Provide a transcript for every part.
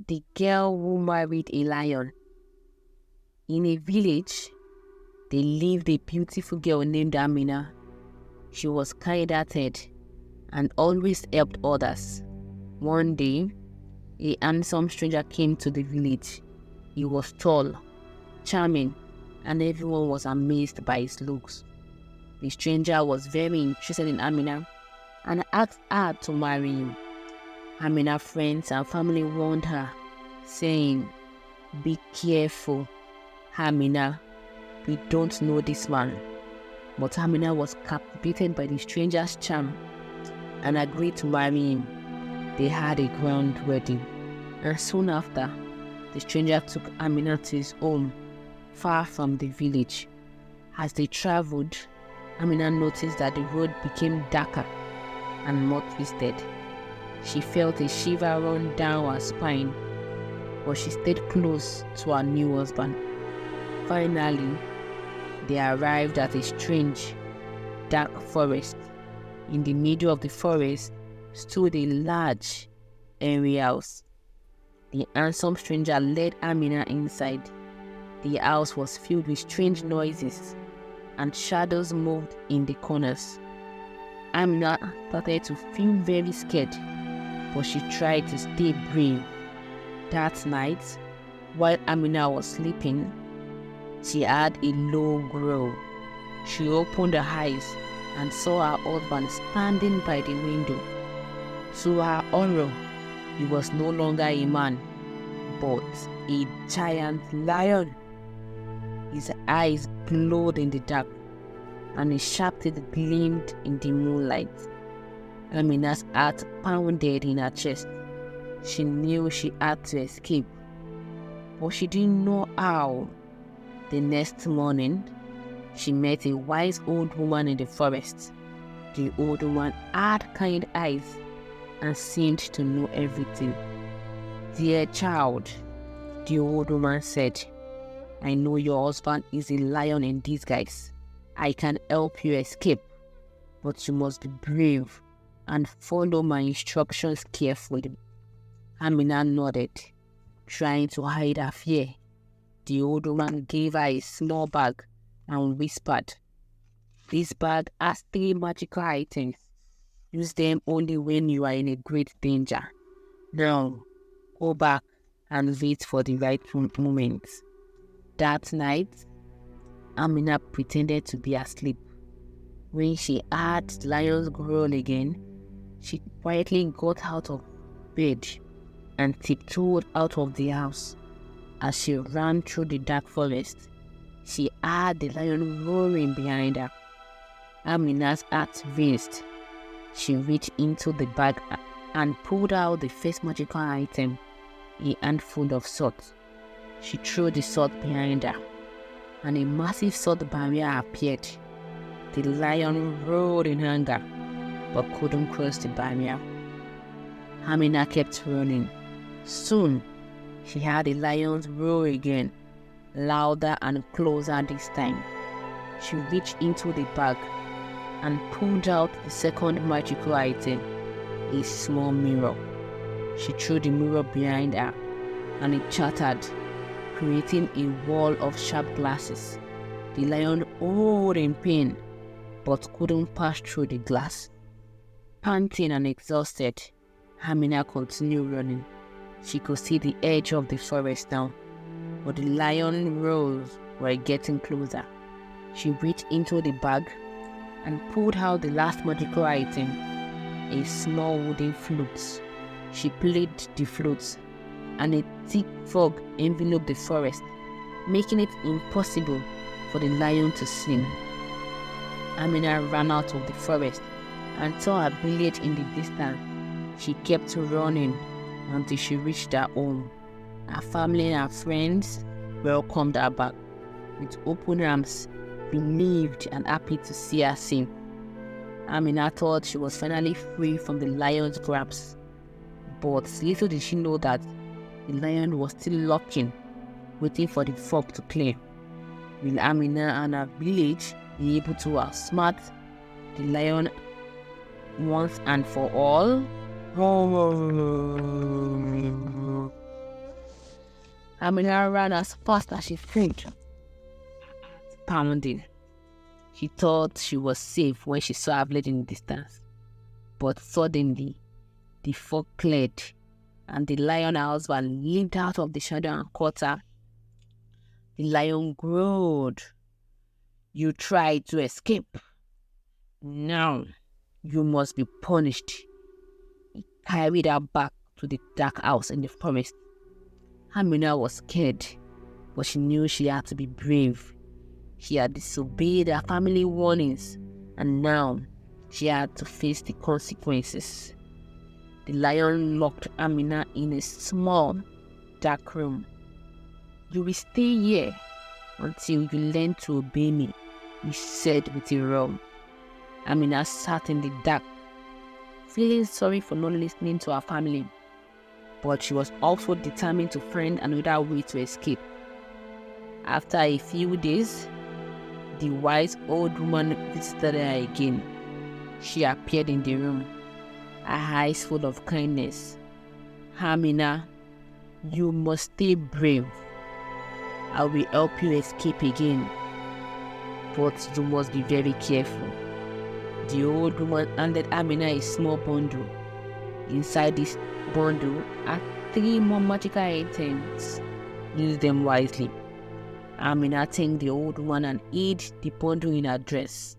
The girl who married a lion. In a village, there lived a beautiful girl named Amina. She was kind-hearted and always helped others. One day, a handsome stranger came to the village. He was tall, charming, and everyone was amazed by his looks. The stranger was very interested in Amina and asked her to marry him. Amina's friends and family warned her, saying, "Be careful, Amina, we don't know this man." But Amina was captivated by the stranger's charm and agreed to marry him. They had a grand wedding, and soon after, the stranger took Amina to his home, far from the village. As they traveled, Amina noticed that the road became darker and more twisted. She felt a shiver run down her spine, but she stayed close to her new husband. Finally, they arrived at a strange, dark forest. In the middle of the forest stood a large, airy house. The handsome stranger led Amina inside. The house was filled with strange noises, and shadows moved in the corners. Amina started to feel very scared, but she tried to stay brave. That night, while Amina was sleeping, she had a low groan. She opened her eyes and saw her husband standing by the window. To her horror, he was no longer a man, but a giant lion. His eyes glowed in the dark, and his sharp teeth gleamed in the moonlight. Amina's heart pounded in her chest. She knew she had to escape, but she didn't know how. The next morning, she met a wise old woman in the forest. The old woman had kind eyes and seemed to know everything. "Dear child," the old woman said, "I know your husband is a lion in disguise. I can help you escape, but you must be brave and follow my instructions carefully." Amina nodded, trying to hide her fear. The old woman gave her a small bag and whispered, "This bag has 3 magical items. Use them only when you are in a great danger. Now, go back and wait for the right moment." That night, Amina pretended to be asleep. When she heard the lions growl again, she quietly got out of bed and tiptoed out of the house. As she ran through the dark forest, she heard the lion roaring behind her. Amina's heart raced. She reached into the bag and pulled out the first magical item, a handful of salt. She threw the salt behind her, and a massive salt barrier appeared. The lion roared in anger, but couldn't cross the barrier. Amina kept running. Soon, she heard the lions roar again, louder and closer this time. She reached into the bag and pulled out the second magical item, a small mirror. She threw the mirror behind her, and it shattered, creating a wall of sharp glasses. The lion roared in pain, but couldn't pass through the glass. Panting and exhausted, Amina continued running. She could see the edge of the forest now, but the lion roars were getting closer. She reached into the bag and pulled out the last magical item, a small wooden flute. She played the flute, and a thick fog enveloped the forest, making it impossible for the lion to sing. Amina ran out of the forest and saw a village in the distance. She kept running until she reached her home. Her family and her friends welcomed her back with open arms, relieved and happy to see her safe. Amina thought she was finally free from the lion's grasp, but little did she know that the lion was still lurking, waiting for the fog to clear. Will Amina and her village be able to outsmart the lion once and for all? Amina ran as fast as she could, pounding. She thought she was safe when she saw a village in the distance. But suddenly, the fog cleared, and the lion husband leaped out of the shadow and caught her. The lion growled. "You tried to escape. Now, you must be punished." He carried her back to the dark house in the forest. Amina was scared, but she knew she had to be brave. She had disobeyed her family warnings, and now she had to face the consequences. The lion locked Amina in a small, dark room. "You will stay here until you learn to obey me," he said with a roar. Amina sat in the dark, feeling sorry for not listening to her family, but she was also determined to find another way to escape. After a few days, the wise old woman visited her again. She appeared in the room, her eyes full of kindness. "Amina, you must stay brave. I will help you escape again, but you must be very careful." The old woman handed Amina a small bundle. Inside this bundle are 3 more magical items. Use them wisely. Amina thanked the old woman and hid the bundle in her dress.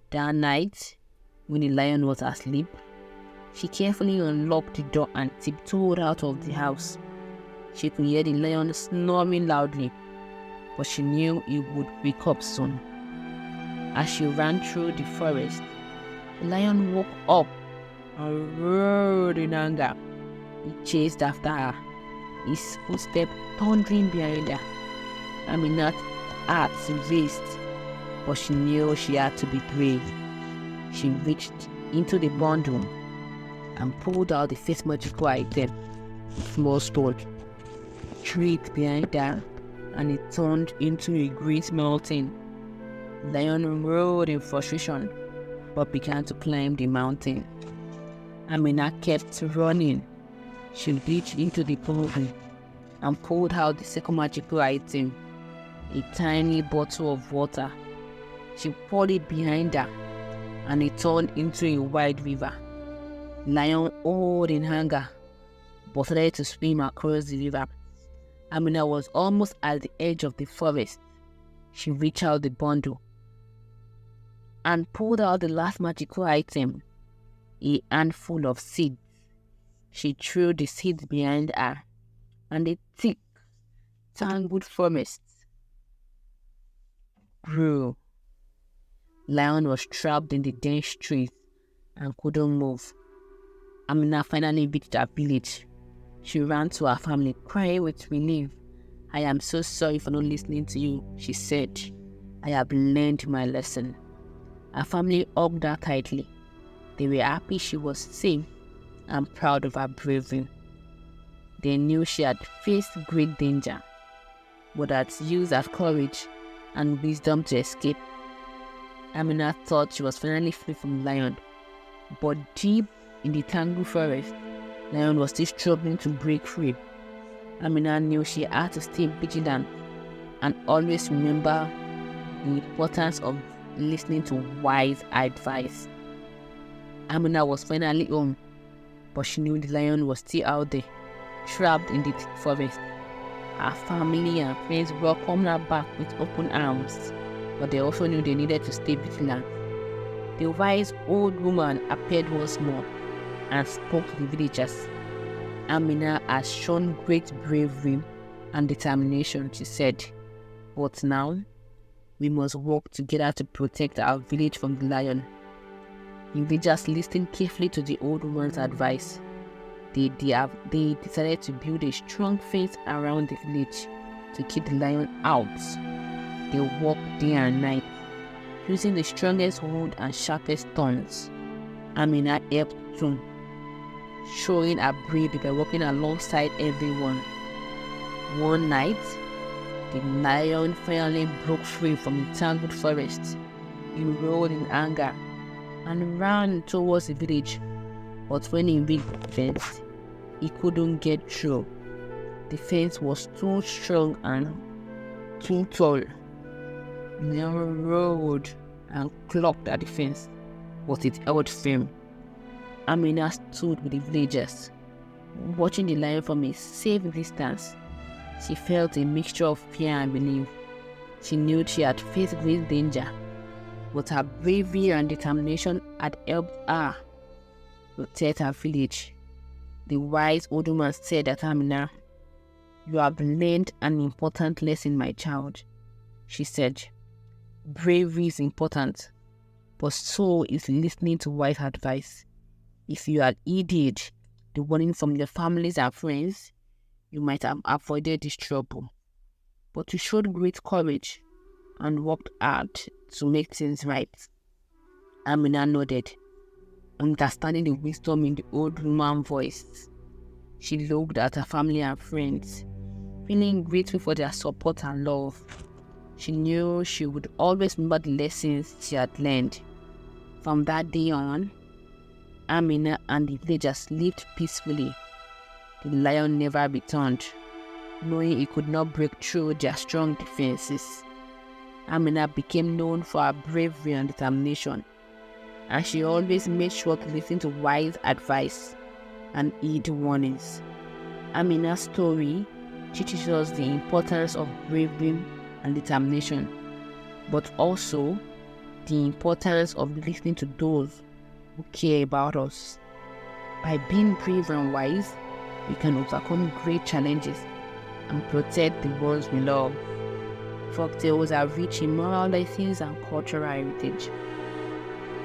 That night, when the lion was asleep, she carefully unlocked the door and tiptoed out of the house. She could hear the lion snoring loudly, but she knew he would wake up soon. As she ran through the forest, the lion woke up and roared in anger. He chased after her, his footsteps thundering behind her. Amina's heart raced, but she knew she had to be brave. She reached into the bundle and pulled out the first magical item, a small stone. Threw it behind her, and it turned into a great mountain. The lion roared in frustration, but began to climb the mountain. Amina kept running. She reached into the bundle and pulled out the second magical item, a tiny bottle of water. She poured it behind her, and it turned into a wide river. Lion roared in anger, but started to swim across the river. Amina was almost at the edge of the forest. She reached out the bundle and pulled out the last magical item, a handful of seeds. She threw the seeds behind her, and a thick, tangled forest grew. Lion was trapped in the dense trees and couldn't move. Amina finally reached her village. She ran to her family, crying with relief. "I am so sorry for not listening to you," she said. "I have learned my lesson." Her family hugged her tightly. They were happy she was safe and proud of her bravery. They knew she had faced great danger, but had used her courage and wisdom to escape. Amina thought she was finally free from the lion, but deep in the tangled forest, lion was still struggling to break free. Amina knew she had to stay vigilant and always remember the importance of listening to wise advice. Amina was finally home, but she knew the lion was still out there, trapped in the thick forest. Her family and friends welcomed her back with open arms, but they also knew they needed to stay vigilant. The wise old woman appeared once more and spoke to the villagers. "Amina has shown great bravery and determination," she said. "But now, we must work together to protect our village from the lion." The villagers listened carefully to the old woman's advice. They decided to build a strong fence around the village to keep the lion out. They worked day and night, using the strongest wood and sharpest thorns. Amina helped too, showing her bravery by working alongside everyone. One night, the lion finally broke free from the tangled forest. He roared in anger and ran towards the village, but when he reached the fence, he couldn't get through. The fence was too strong and too tall. The lion roared and clucked at the fence, but it held firm. Amina stood with the villagers, watching the lion from a safe distance. She felt a mixture of fear and relief. She knew she had faced great danger, but her bravery and determination had helped her protect her village. The wise old woman said at Amina, "You have learned an important lesson, my child," she said. "Bravery is important, but so is listening to wise advice. If you had heeded the warning from your families and friends, you might have avoided this trouble. But you showed great courage and worked hard to make things right." Amina nodded, understanding the wisdom in the old woman's voice. She looked at her family and friends, feeling grateful for their support and love. She knew she would always remember the lessons she had learned. From that day on, Amina and the villagers lived peacefully. The lion never returned, knowing he could not break through their strong defenses. Amina became known for her bravery and determination, and she always made sure to listen to wise advice and heed warnings. Amina's story teaches us the importance of bravery and determination, but also the importance of listening to those who care about us. By being brave and wise, we can overcome great challenges and protect the ones we love. Folktales are rich in moral lessons and cultural heritage,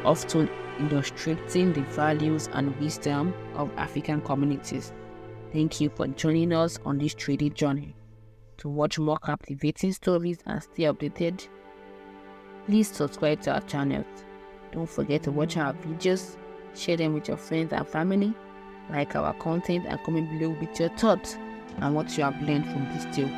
often illustrating the values and wisdom of African communities. Thank you for joining us on this trading journey. To watch more captivating stories and stay updated, please subscribe to our channel. Don't forget to watch our videos, share them with your friends and family, like our content, and comment below with your thoughts and what you have learned from this tale.